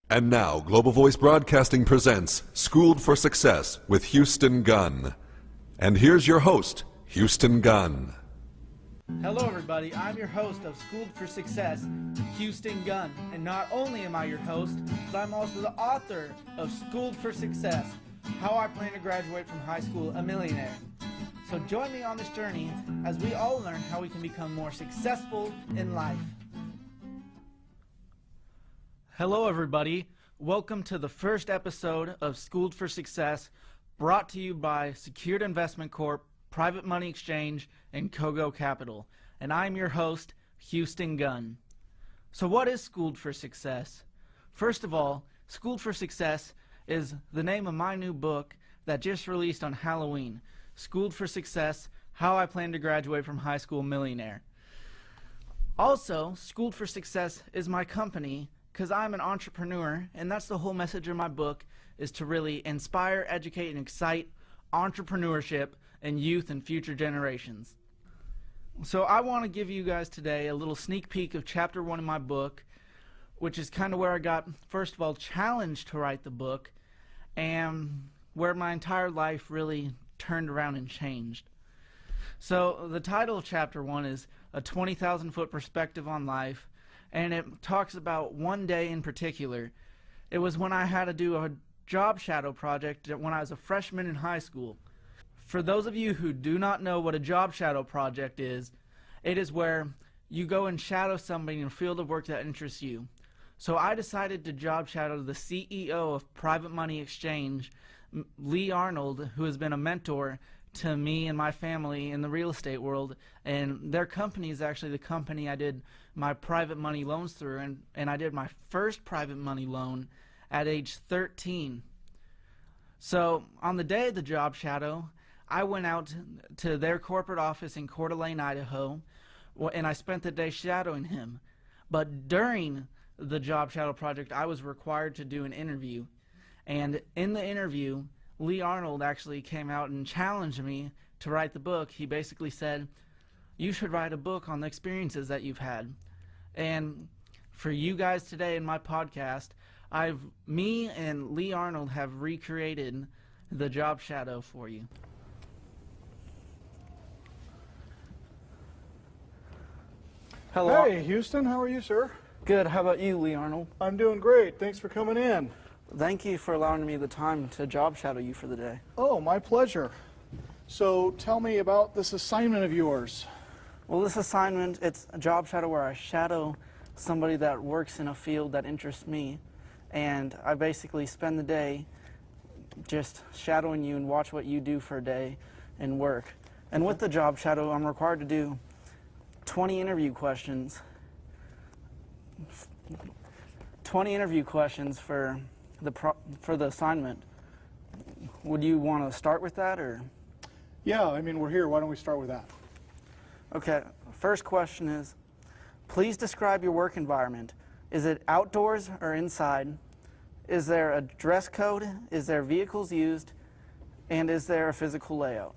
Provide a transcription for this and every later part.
And now, Global Voice Broadcasting presents Schooled for Success with Houston Gunn. And here's your host, Houston Gunn. Hello everybody, I'm your host of Schooled for Success, Houston Gunn. And not only am I your host, but I'm also the author of Schooled for Success, How I Plan to Graduate from High School a Millionaire. So join me on this journey as we all learn how we can become more successful in life. Hello everybody, welcome to the first episode of Schooled for Success, brought to you by Secured Investment Corp, Private Money Exchange, and Kogo Capital. And I'm your host, Houston Gunn. So what is Schooled for Success? First of all, Schooled for Success is the name of my new book that just released on Halloween, Schooled for Success, How I Plan to Graduate from High School Millionaire. Also, Schooled for Success is my company because I'm an entrepreneur, and that's the whole message of my book, is to really inspire, educate, and excite entrepreneurship in youth and future generations. So I want to give you guys today a little sneak peek of chapter 1 in my book, which is kind of where I got, first of all, challenged to write the book, and where my entire life really turned around and changed. So the title of chapter 1 is A 20,000-Foot Perspective on Life, and it talks about one day in particular. It was when I had to do a job shadow project when I was a freshman in high school. For those of you who do not know what a job shadow project is, it is where you go and shadow somebody in a field of work that interests you. So I decided to job shadow the CEO of Private Money Exchange, Lee Arnold, who has been a mentor to me and my family in the real estate world, and their company is actually the company I did my private money loans through, and I did my first private money loan at age 13. So on the day of the job shadow, I went out to their corporate office in Coeur d'Alene, Idaho, and I spent the day shadowing him. But during the job shadow project, I was required to do an interview, and in the interview, Lee Arnold actually came out and challenged me to write the book. He basically said, you should write a book on the experiences that you've had. And for you guys today in my podcast, me and Lee Arnold have recreated the job shadow for you. Hello. Hey, Houston, how are you, sir? Good. How about you, Lee Arnold? I'm doing great. Thanks for coming in. Thank you for allowing me the time to job shadow you for the day. Oh, my pleasure. So tell me about this assignment of yours. Well, this assignment, it's a job shadow where I shadow somebody that works in a field that interests me, and I basically spend the day just shadowing you and watch what you do for a day and work. And with the job shadow, I'm required to do 20 interview questions. 20 interview questions for the assignment. Would you want to start with that, or? Yeah, I mean, we're here. Why don't we start with that? Okay, first question is, please describe your work environment. Is it outdoors or inside? Is there a dress code? Is there vehicles used? And is there a physical layout?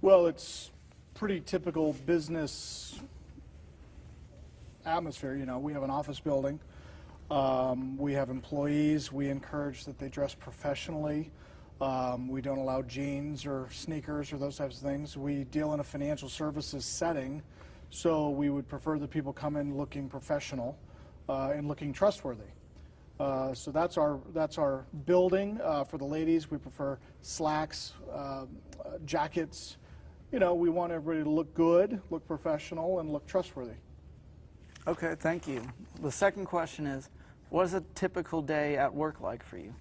Well, it's pretty typical business atmosphere. You know, we have an office building. We have employees. We encourage that they dress professionally. We don't allow jeans or sneakers or those types of things. We deal in a financial services setting, so we would prefer that people come in looking professional and looking trustworthy. So that's our building. For the ladies, we prefer slacks, jackets. You know, we want everybody to look good, look professional, and look trustworthy. Okay, thank you. The second question is, what is a typical day at work like for you?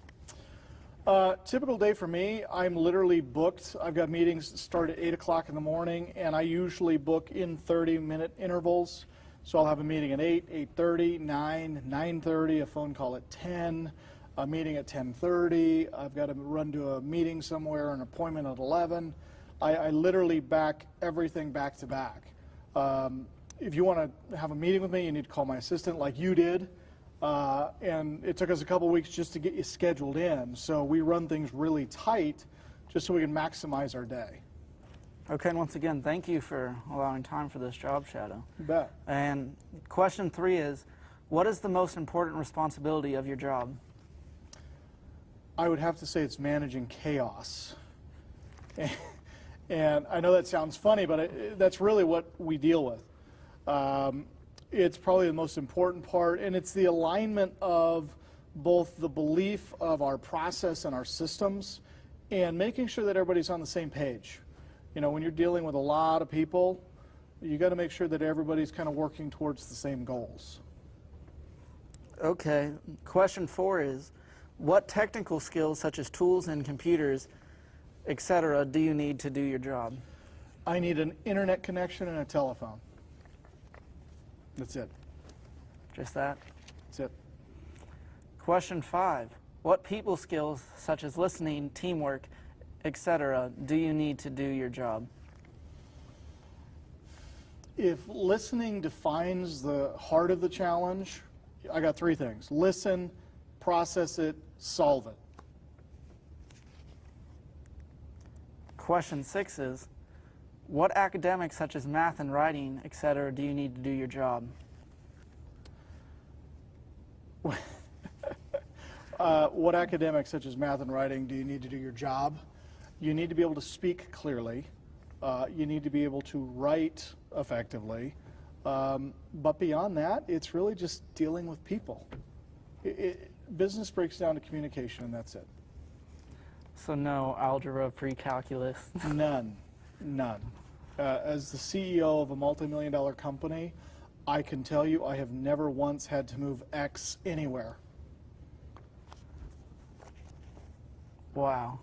Typical day for me, I'm literally booked. I've got meetings that start at 8 o'clock in the morning, and I usually book in 30-minute intervals. So I'll have a meeting at 8, 8:30, 9, 9:30, a phone call at 10, a meeting at 10:30. I've got to run to a meeting somewhere, an appointment at 11. I literally back everything back to back. If you want to have a meeting with me, you need to call my assistant like you did. And it took us a couple weeks just to get you scheduled in. So we run things really tight just so we can maximize our day. Okay, and once again, thank you for allowing time for this job shadow. You bet. And question 3 is, What is the most important responsibility of your job? I would have to say it's managing chaos. And I know that sounds funny, but that's really what we deal with. It's probably the most important part, and it's the alignment of both the belief of our process and our systems and making sure that everybody's on the same page. You know, when you're dealing with a lot of people, you got to make sure that everybody's kind of working towards the same goals. Okay, question 4 is, what technical skills such as tools and computers, etc., do you need to do your job? I need an internet connection and a telephone. That's it. Just that? That's it. Question 5, what people skills such as listening, teamwork, etc., do you need to do your job? If listening defines the heart of the challenge, I got 3 things. Listen, process it, solve it. Question 6 is, what academics such as math and writing, etc., do you need to do your job? What academics such as math and writing do you need to do your job? You need to be able to speak clearly. You need to be able to write effectively. But beyond that, it's really just dealing with people. Business breaks down to communication, and that's it. So no algebra, pre-calculus. None. As the CEO of a multi-million-dollar company, I can tell you I have never once had to move X anywhere. Wow.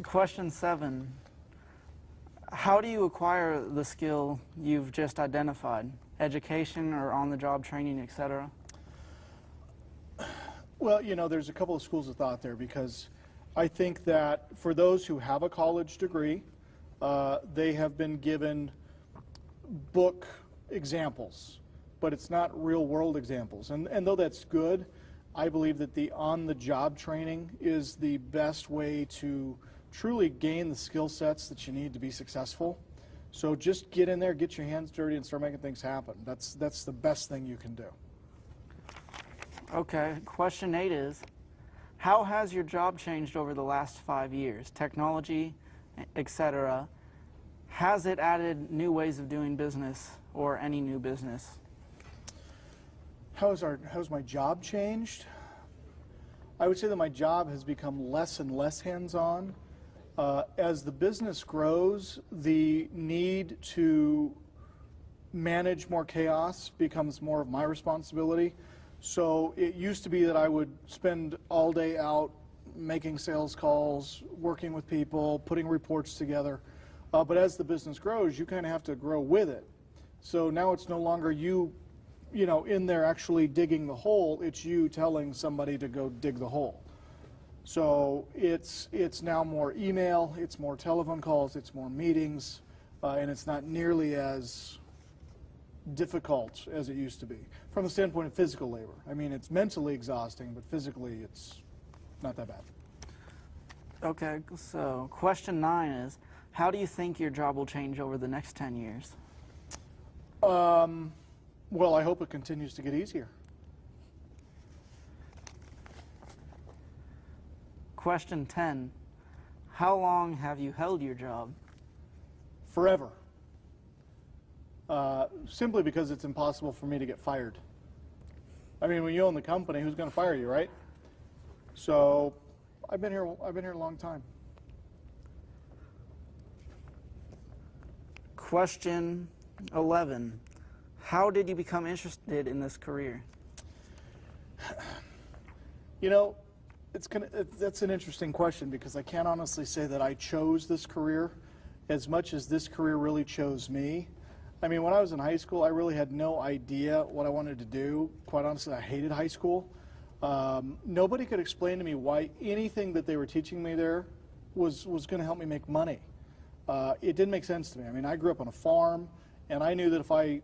Question 7. How do you acquire the skill you've just identified? Education or on-the-job training, etc.? Well, you know, there's a couple of schools of thought there, because I think that for those who have a college degree, they have been given book examples, but it's not real-world examples. And though that's good, I believe that the on-the-job training is the best way to truly gain the skill sets that you need to be successful. So just get in there, get your hands dirty, and start making things happen. That's the best thing you can do. Okay, question 8 is, how has your job changed over the last 5 years? Technology, etc. Has it added new ways of doing business or any new business? How's my job changed? I would say that my job has become less and less hands-on. As the business grows, the need to manage more chaos becomes more of my responsibility. So it used to be that I would spend all day out making sales calls, working with people, putting reports together. But as the business grows, you kind of have to grow with it. So now it's no longer you know, in there actually digging the hole. It's you telling somebody to go dig the hole. So it's now more email, it's more telephone calls, it's more meetings, and it's not nearly as difficult as it used to be from the standpoint of physical labor. I mean, it's mentally exhausting, but physically it's not that bad. Okay, so question 9 is, how do you think your job will change over the next 10 years? Well, I hope it continues to get easier. Question 10, how long have you held your job? Forever. Simply because it's impossible for me to get fired. I mean, when you own the company, who's going to fire you, right? So I've been here a long time. Question 11, how did you become interested in this career? You know, that's an interesting question, because I can't honestly say that I chose this career as much as this career really chose me. I mean, when I was in high school, I really had no idea what I wanted to do. Quite honestly, I hated high school. Nobody could explain to me why anything that they were teaching me there was going to help me make money. It didn't make sense to me. I mean, I grew up on a farm, and I knew that if I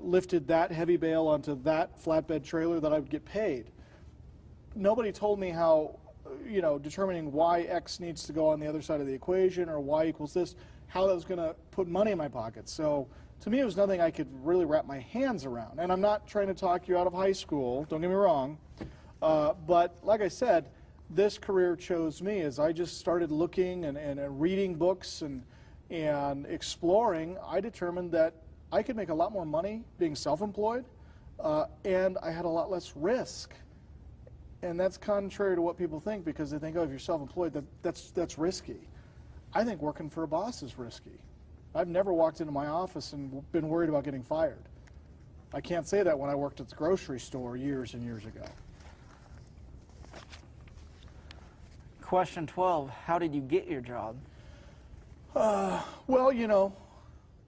lifted that heavy bale onto that flatbed trailer that I would get paid. Nobody told me how, you know, determining why X needs to go on the other side of the equation or Y equals this, how that was going to put money in my pocket. So to me, it was nothing I could really wrap my hands around. And I'm not trying to talk you out of high school, don't get me wrong. But like I said, this career chose me as I just started looking and reading books and exploring. I determined that I could make a lot more money being self-employed, and I had a lot less risk. And that's contrary to what people think, because they think, oh, if you're self-employed, that's risky. I think working for a boss is risky. I've never walked into my office and been worried about getting fired. I can't say that when I worked at the grocery store years and years ago. Question 12, how did you get your job? Well, you know,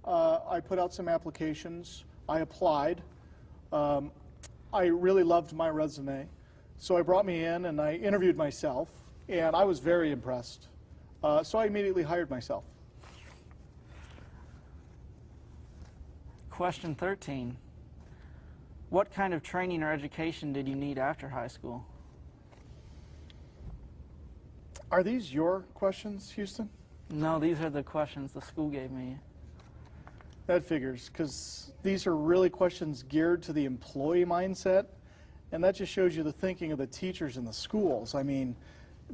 I put out some applications. I applied. I really loved my resume. So I brought me in and I interviewed myself, and I was very impressed. So I immediately hired myself. Question 13, what kind of training or education did you need after high school? Are these your questions, Houston? No, these are the questions the school gave me. That figures, because these are really questions geared to the employee mindset, and that just shows you the thinking of the teachers in the schools. I mean,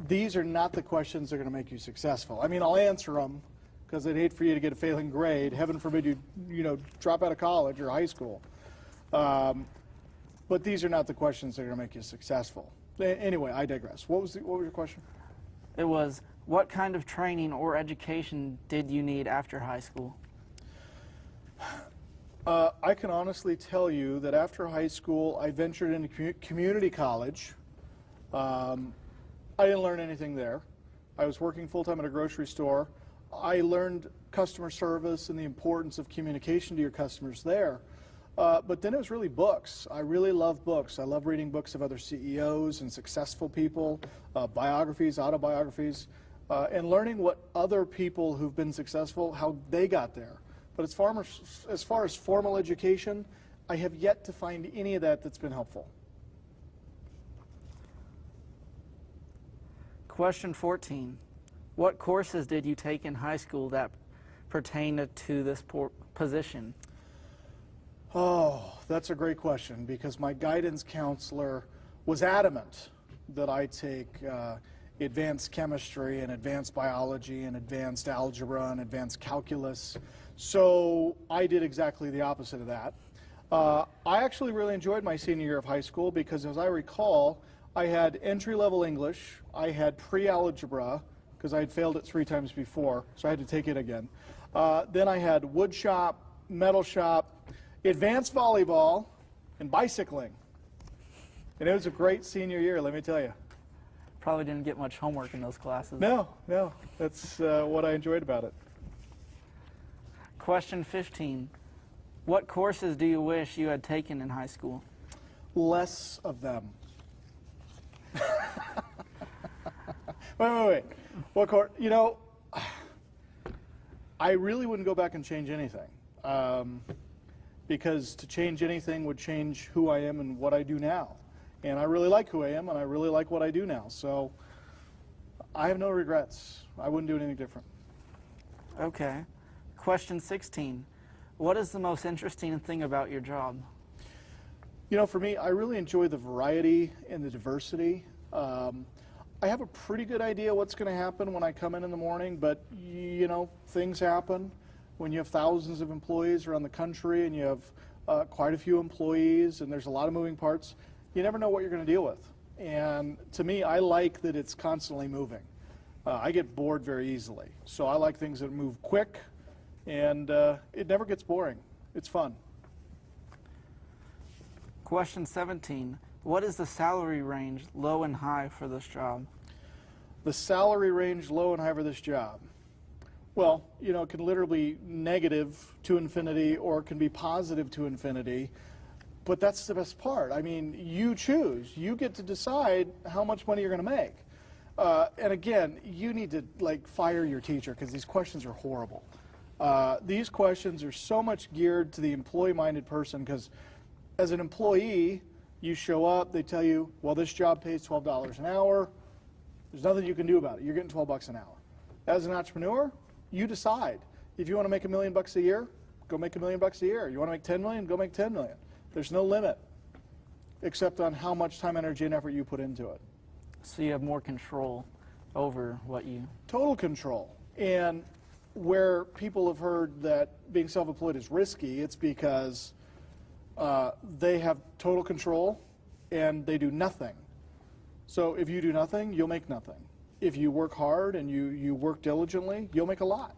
these are not the questions that are going to make you successful. I mean, I'll answer them, because I'd hate for you to get a failing grade. Heaven forbid you know, drop out of college or high school. But these are not the questions that are going to make you successful. Anyway, I digress. What was your question? It was, what kind of training or education did you need after high school? I can honestly tell you that after high school, I ventured into community college. I didn't learn anything there. I was working full-time at a grocery store. I learned customer service and the importance of communication to your customers there. But then it was really books. I really love books. I love reading books of other CEOs and successful people, biographies, autobiographies, and learning what other people who've been successful, how they got there. But as far as formal education, I have yet to find any of that that's been helpful. Question 14. What courses did you take in high school that pertained to this position? Oh, that's a great question, because my guidance counselor was adamant that I take advanced chemistry and advanced biology and advanced algebra and advanced calculus. So I did exactly the opposite of that. I actually really enjoyed my senior year of high school because, as I recall, I had entry-level English, I had pre-algebra, because I had failed it 3 times before, so I had to take it again. Then I had wood shop, metal shop, advanced volleyball, and bicycling. And it was a great senior year, let me tell you. Probably didn't get much homework in those classes. No, that's what I enjoyed about it. Question 15. What courses do you wish you had taken in high school? Less of them. Wait. What course? You know, I really wouldn't go back and change anything. Because to change anything would change who I am and what I do now. And I really like who I am, and I really like what I do now. So I have no regrets. I wouldn't do anything different. Okay. Question 16. What is the most interesting thing about your job? You know, for me, I really enjoy the variety and the diversity. I have a pretty good idea what's going to happen when I come in the morning, but, you know, things happen. When you have thousands of employees around the country and you have quite a few employees and there's a lot of moving parts, you never know what you're going to deal with. And to me, I like that it's constantly moving. I get bored very easily. So I like things that move quick, and it never gets boring. It's fun. Question 17. What is the salary range, low and high, for this job? The salary range, low and high, for this job. Well, you know, it can literally be negative to infinity or it can be positive to infinity, but that's the best part. I mean, you choose. You get to decide how much money you're going to make. And again, you need to, like, fire your teacher because these questions are horrible. These questions are so much geared to the employee-minded person because as an employee, you show up, they tell you, well, this job pays $12 an hour. There's nothing you can do about it. You're getting $12 an hour. As an entrepreneur, you decide. If you want to make $1 million a year, Go make $1 million a year. You want to make 10 million? Go make 10 million. There's no limit, except on how much time, energy, and effort you put into it. So you have more control over what you... Total control. And where people have heard that being self-employed is risky, it's because they have total control and they do nothing. So if you do nothing, you'll make nothing. If you work hard and you work diligently, you'll make a lot.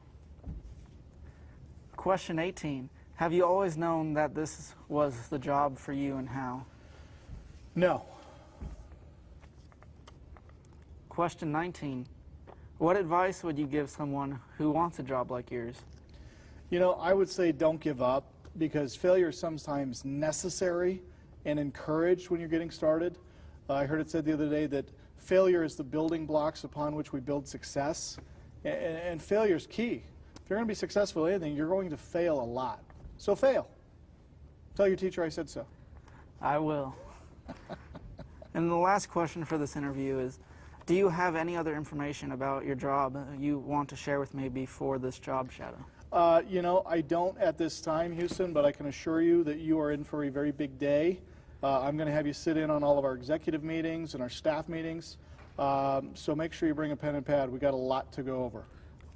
Question 18. Have you always known that this was the job for you, and how? No. Question 19. What advice would you give someone who wants a job like yours? You know, I would say don't give up, because failure is sometimes necessary and encouraged when you're getting started. I heard it said the other day that failure is the building blocks upon which we build success, and failure is key. If you're going to be successful in anything, you're going to fail a lot. So fail. Tell your teacher I said so. I will. And the last question for this interview is, do you have any other information about your job you want to share with me before this job shadow? You know, I don't at this time, Houston, but I can assure you that you are in for a very big day. I'm going to have you sit in on all of our executive meetings and our staff meetings. So make sure you bring a pen and pad. We got a lot to go over.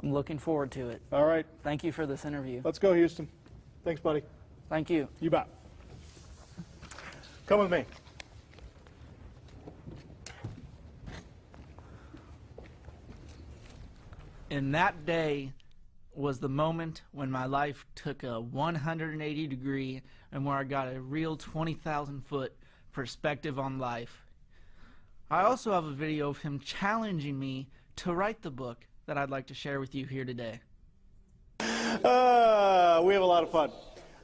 I'm looking forward to it. All right. Thank you for this interview. Let's go, Houston. Thanks, buddy. Thank you. You bet. Come with me. And that day was the moment when my life took a 180 degree and where I got a real 20,000 foot perspective on life. I also have a video of him challenging me to write the book that I'd like to share with you here today. We have a lot of fun.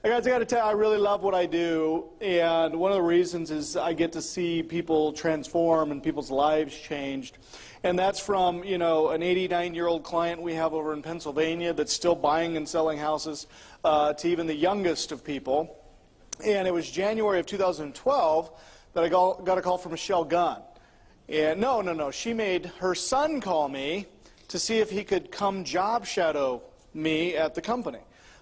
Hey guys, I got to tell you, I really love what I do, and one of the reasons is I get to see people transform and people's lives changed. And that's from, you know, an 89-year-old client we have over in Pennsylvania that's still buying and selling houses, to even the youngest of people. And it was January of 2012 that I got a call from Michelle Gunn. And no, she made her son call me to see if he could come job shadow me at the company.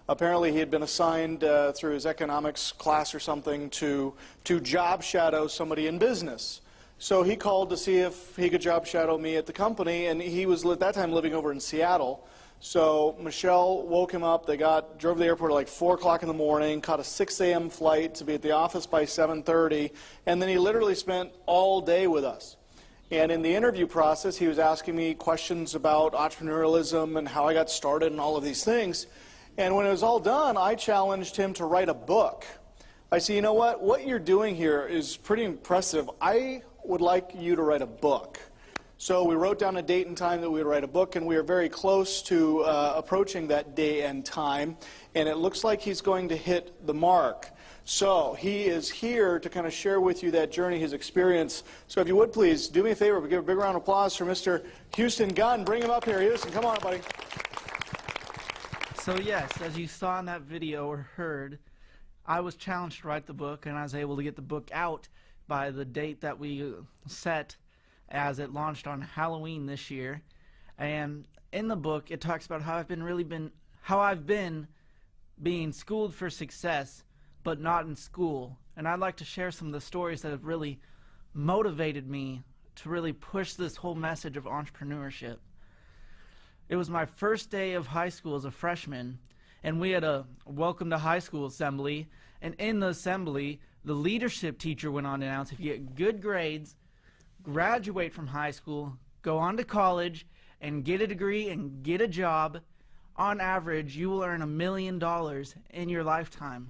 Apparently he had been assigned through his economics class or something to job shadow somebody in business. So he called to see if he could job shadow me at the company, and he was at that time living over in Seattle. So Michelle woke him up. They drove to the airport at like 4 o'clock in the morning, caught a 6 a.m. flight to be at the office by 7:30, and then he literally spent all day with us. And in the interview process, he was asking me questions about entrepreneurialism and how I got started and all of these things. And when it was all done, I challenged him to write a book. I said, you know what you're doing here is pretty impressive. I would like you to write a book. So we wrote down a date and time that we would write a book, and we are very close to approaching that day and time, and it looks like he's going to hit the mark. So he is here to kind of share with you that journey, his experience. So if you would please, do me a favor, give a big round of applause for Mr. Houston Gunn. Bring him up here. Houston, come on, buddy. So yes, as you saw in that video or heard, I was challenged to write the book, and I was able to get the book out by the date that we set, as it launched on Halloween this year. And in the book, it talks about how I've been being schooled for success, but not in school. And I'd like to share some of the stories that have really motivated me to really push this whole message of entrepreneurship. It was my first day of high school as a freshman, and we had a welcome to high school assembly, and in the assembly, the leadership teacher went on to announce, if you get good grades, graduate from high school, go on to college, and get a degree and get a job, on average, you will earn $1 million in your lifetime.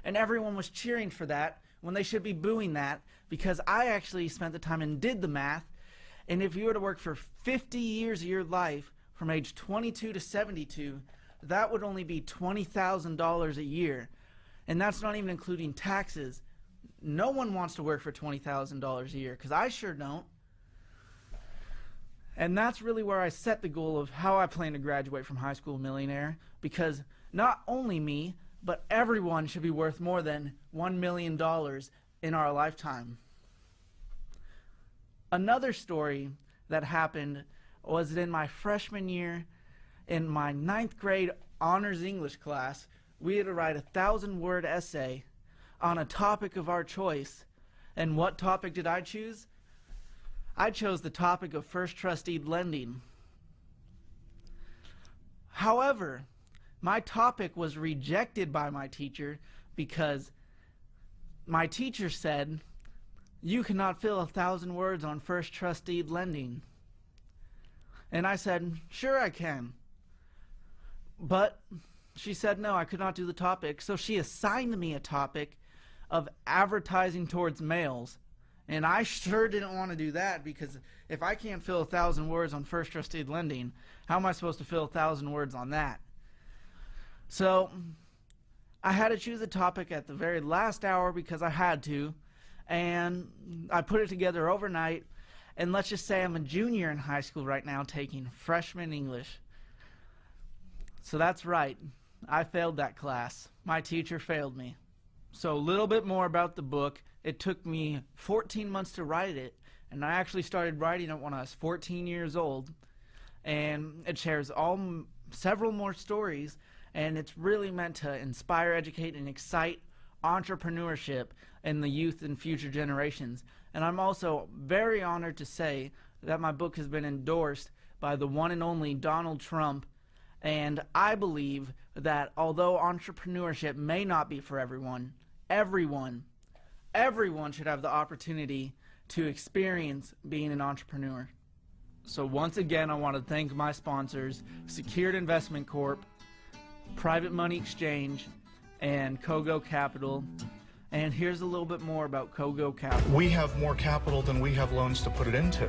And everyone was cheering for that when they should be booing that, because I actually spent the time and did the math, and if you were to work for 50 years of your life, from age 22 to 72, that would only be $20,000 a year. And that's not even including taxes. No one wants to work for $20,000 a year, because I sure don't. And that's really where I set the goal of how I plan to graduate from high school millionaire, because not only me, but everyone should be worth more than $1 million in our lifetime. Another story that happened was in my freshman year in my 9th grade honors English class. we had to write a 1,000-word essay on a topic of our choice. And what topic did I choose? I chose the topic of first trust deed lending. However, my topic was rejected by my teacher because my teacher said, "You cannot fill 1,000 words on first trust deed lending." And I said, "Sure I can." But she said no, I could not do the topic, so she assigned me a topic of advertising towards males. And I sure didn't want to do that, because if I can't fill 1,000 words on first trust deed lending, how am I supposed to fill 1,000 words on that? So I had to choose a topic at the very last hour because I had to, and I put it together overnight. And let's just say I'm a junior in high school right now taking freshman English. So that's right, I failed that class. My teacher failed me. So a little bit more about the book. It took me 14 months to write it, and I actually started writing it when I was 14 years old. And it shares several more stories, and it's really meant to inspire, educate, and excite entrepreneurship in the youth and future generations. And I'm also very honored to say that my book has been endorsed by the one and only Donald Trump. And I believe that although entrepreneurship may not be for everyone, everyone should have the opportunity to experience being an entrepreneur. So once again, I want to thank my sponsors, Secured Investment Corp, Private Money Exchange, and Kogo Capital. And here's a little bit more about Kogo Capital. We have more capital than we have loans to put it into.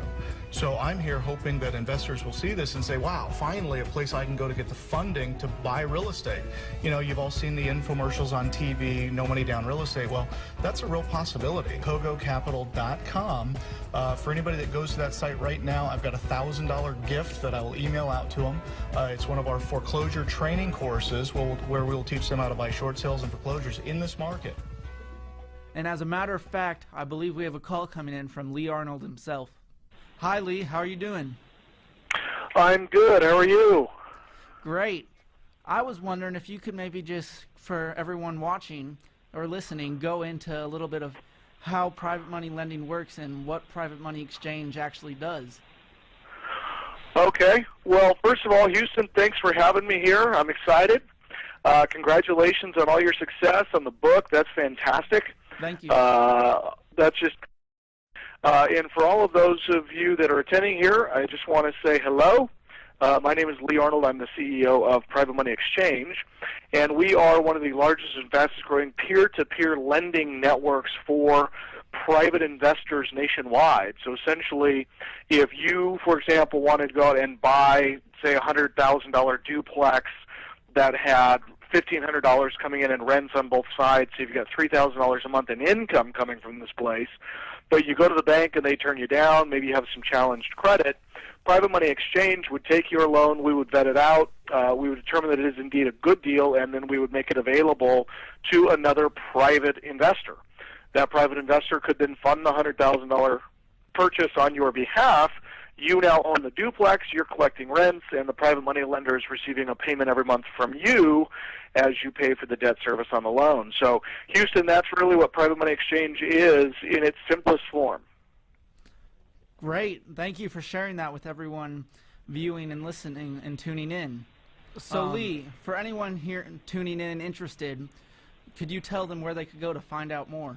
So I'm here hoping that investors will see this and say, wow, finally a place I can go to get the funding to buy real estate. You know, you've all seen the infomercials on TV, no money down real estate. Well, that's a real possibility. KogoCapital.com. For anybody that goes to that site right now, I've got a $1,000 gift that I will email out to them. It's one of our foreclosure training courses where we'll teach them how to buy short sales and foreclosures in this market. And as a matter of fact, I believe we have a call coming in from Lee Arnold himself. Hi, Lee. How are you doing? I'm good. How are you? Great. I was wondering if you could maybe just, for everyone watching or listening, go into a little bit of how private money lending works and what Private Money Exchange actually does. Okay. Well, first of all, Houston, thanks for having me here. I'm excited. Congratulations on all your success on the book. That's fantastic. Thank you. That's just, and for all of those of you that are attending here, I just want to say hello. My name is Lee Arnold. I'm the CEO of Private Money Exchange, and we are one of the largest and fastest growing peer-to-peer lending networks for private investors nationwide. So essentially, if you, for example, wanted to go out and buy, say, a $100,000 duplex that had $1,500 coming in rents on both sides, so you've got $3,000 a month in income coming from this place, but you go to the bank and they turn you down, maybe you have some challenged credit, Private Money Exchange would take your loan, we would vet it out, we would determine that it is indeed a good deal, and then we would make it available to another private investor. That private investor could then fund the $100,000 purchase on your behalf. You now own the duplex, you're collecting rents, and the private money lender is receiving a payment every month from you as you pay for the debt service on the loan. So, Houston, that's really what Private Money Exchange is in its simplest form. Great. Thank you for sharing that with everyone viewing and listening and tuning in. So, Lee, for anyone here tuning in and interested, could you tell them where they could go to find out more?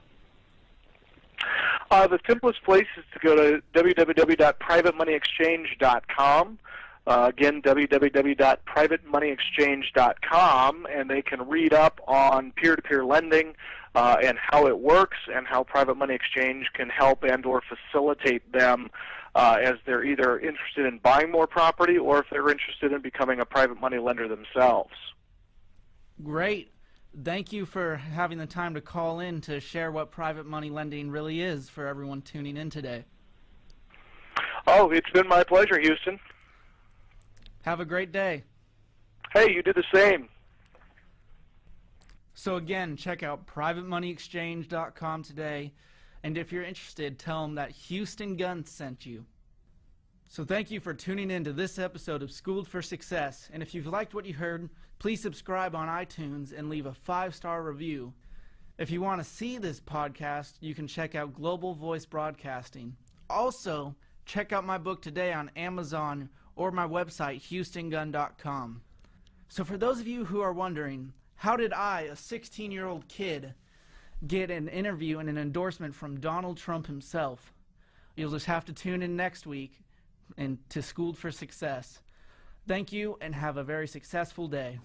The simplest place is to go to www.privatemoneyexchange.com. Again, www.privatemoneyexchange.com, and they can read up on peer-to-peer lending and how it works and how Private Money Exchange can help and or facilitate them as they're either interested in buying more property or if they're interested in becoming a private money lender themselves. Great. Thank you for having the time to call in to share what private money lending really is for everyone tuning in today. Oh, it's been my pleasure, Houston. Have a great day. Hey, you do the same. So again, check out privatemoneyexchange.com today, and if you're interested, tell them that Houston Gunn sent you. So thank you for tuning in to this episode of Schooled for Success. And if you've liked what you heard, please subscribe on iTunes and leave a 5-star review. If you want to see this podcast, you can check out Global Voice Broadcasting. Also, check out my book today on Amazon or my website, HoustonGunn.com. So for those of you who are wondering, how did I, a 16-year-old kid, get an interview and an endorsement from Donald Trump himself? You'll just have to tune in next week and to Schooled for Success. Thank you and have a very successful day.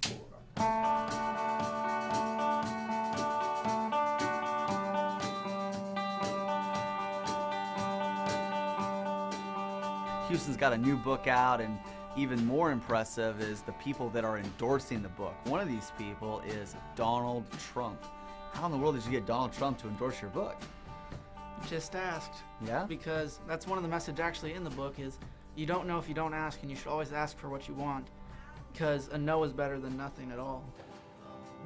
Houston's got a new book out, and even more impressive is the people that are endorsing the book. One of these people is Donald Trump. How in the world did you get Donald Trump to endorse your book? Just asked. Yeah? Because that's one of the message actually in the book is you don't know if you don't ask, and you should always ask for what you want, because a no is better than nothing at all.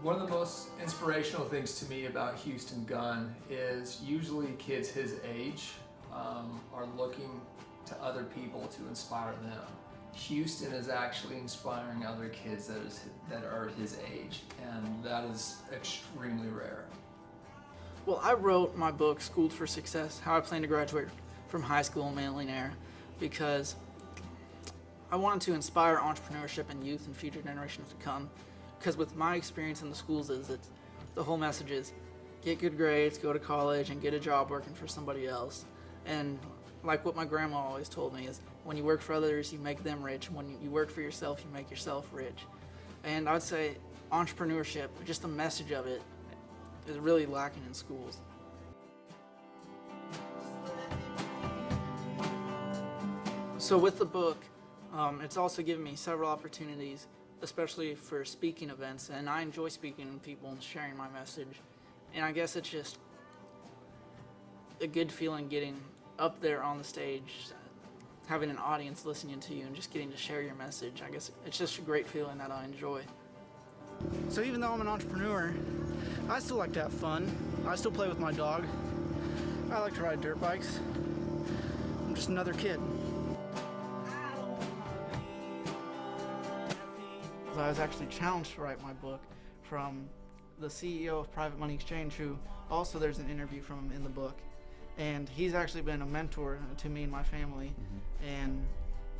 One of the most inspirational things to me about Houston Gunn is usually kids his age are looking to other people to inspire them. Houston is actually inspiring other kids that are his age, and that is extremely rare. Well, I wrote my book, Schooled for Success, How I Plan to Graduate from High School Millionaire, because I wanted to inspire entrepreneurship in youth and future generations to come. Because with my experience in the schools the whole message is get good grades, go to college, and get a job working for somebody else. And like what my grandma always told me is when you work for others, you make them rich. When you work for yourself, you make yourself rich. And I'd say entrepreneurship, just the message of it, is really lacking in schools. So with the book, it's also given me several opportunities, especially for speaking events, and I enjoy speaking to people and sharing my message. And I guess it's just a good feeling getting up there on the stage, having an audience listening to you and just getting to share your message. I guess it's just a great feeling that I enjoy. So even though I'm an entrepreneur, I still like to have fun. I still play with my dog. I like to ride dirt bikes. I'm just another kid. So I was actually challenged to write my book from the CEO of Private Money Exchange, who also there's an interview from him in the book. And he's actually been a mentor to me and my family. And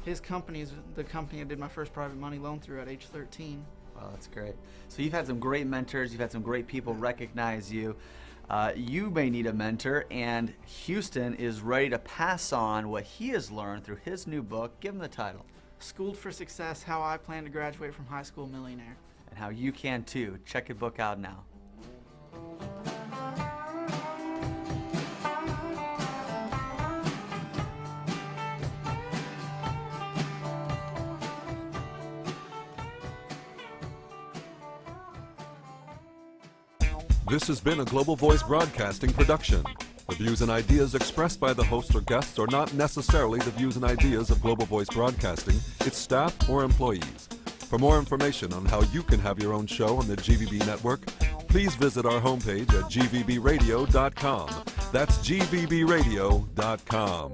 his company is the company I did my first private money loan through at age 13. Wow, that's great. So you've had some great mentors, you've had some great people recognize you. You may need a mentor, and Houston is ready to pass on what he has learned through his new book. Give him the title. Schooled for Success, How I Plan to Graduate from High School Millionaire. And how you can too. Check your book out now. This has been a Global Voice Broadcasting production. The views and ideas expressed by the host or guests are not necessarily the views and ideas of Global Voice Broadcasting, its staff, or employees. For more information on how you can have your own show on the GVB network, please visit our homepage at gvbradio.com. That's gvbradio.com.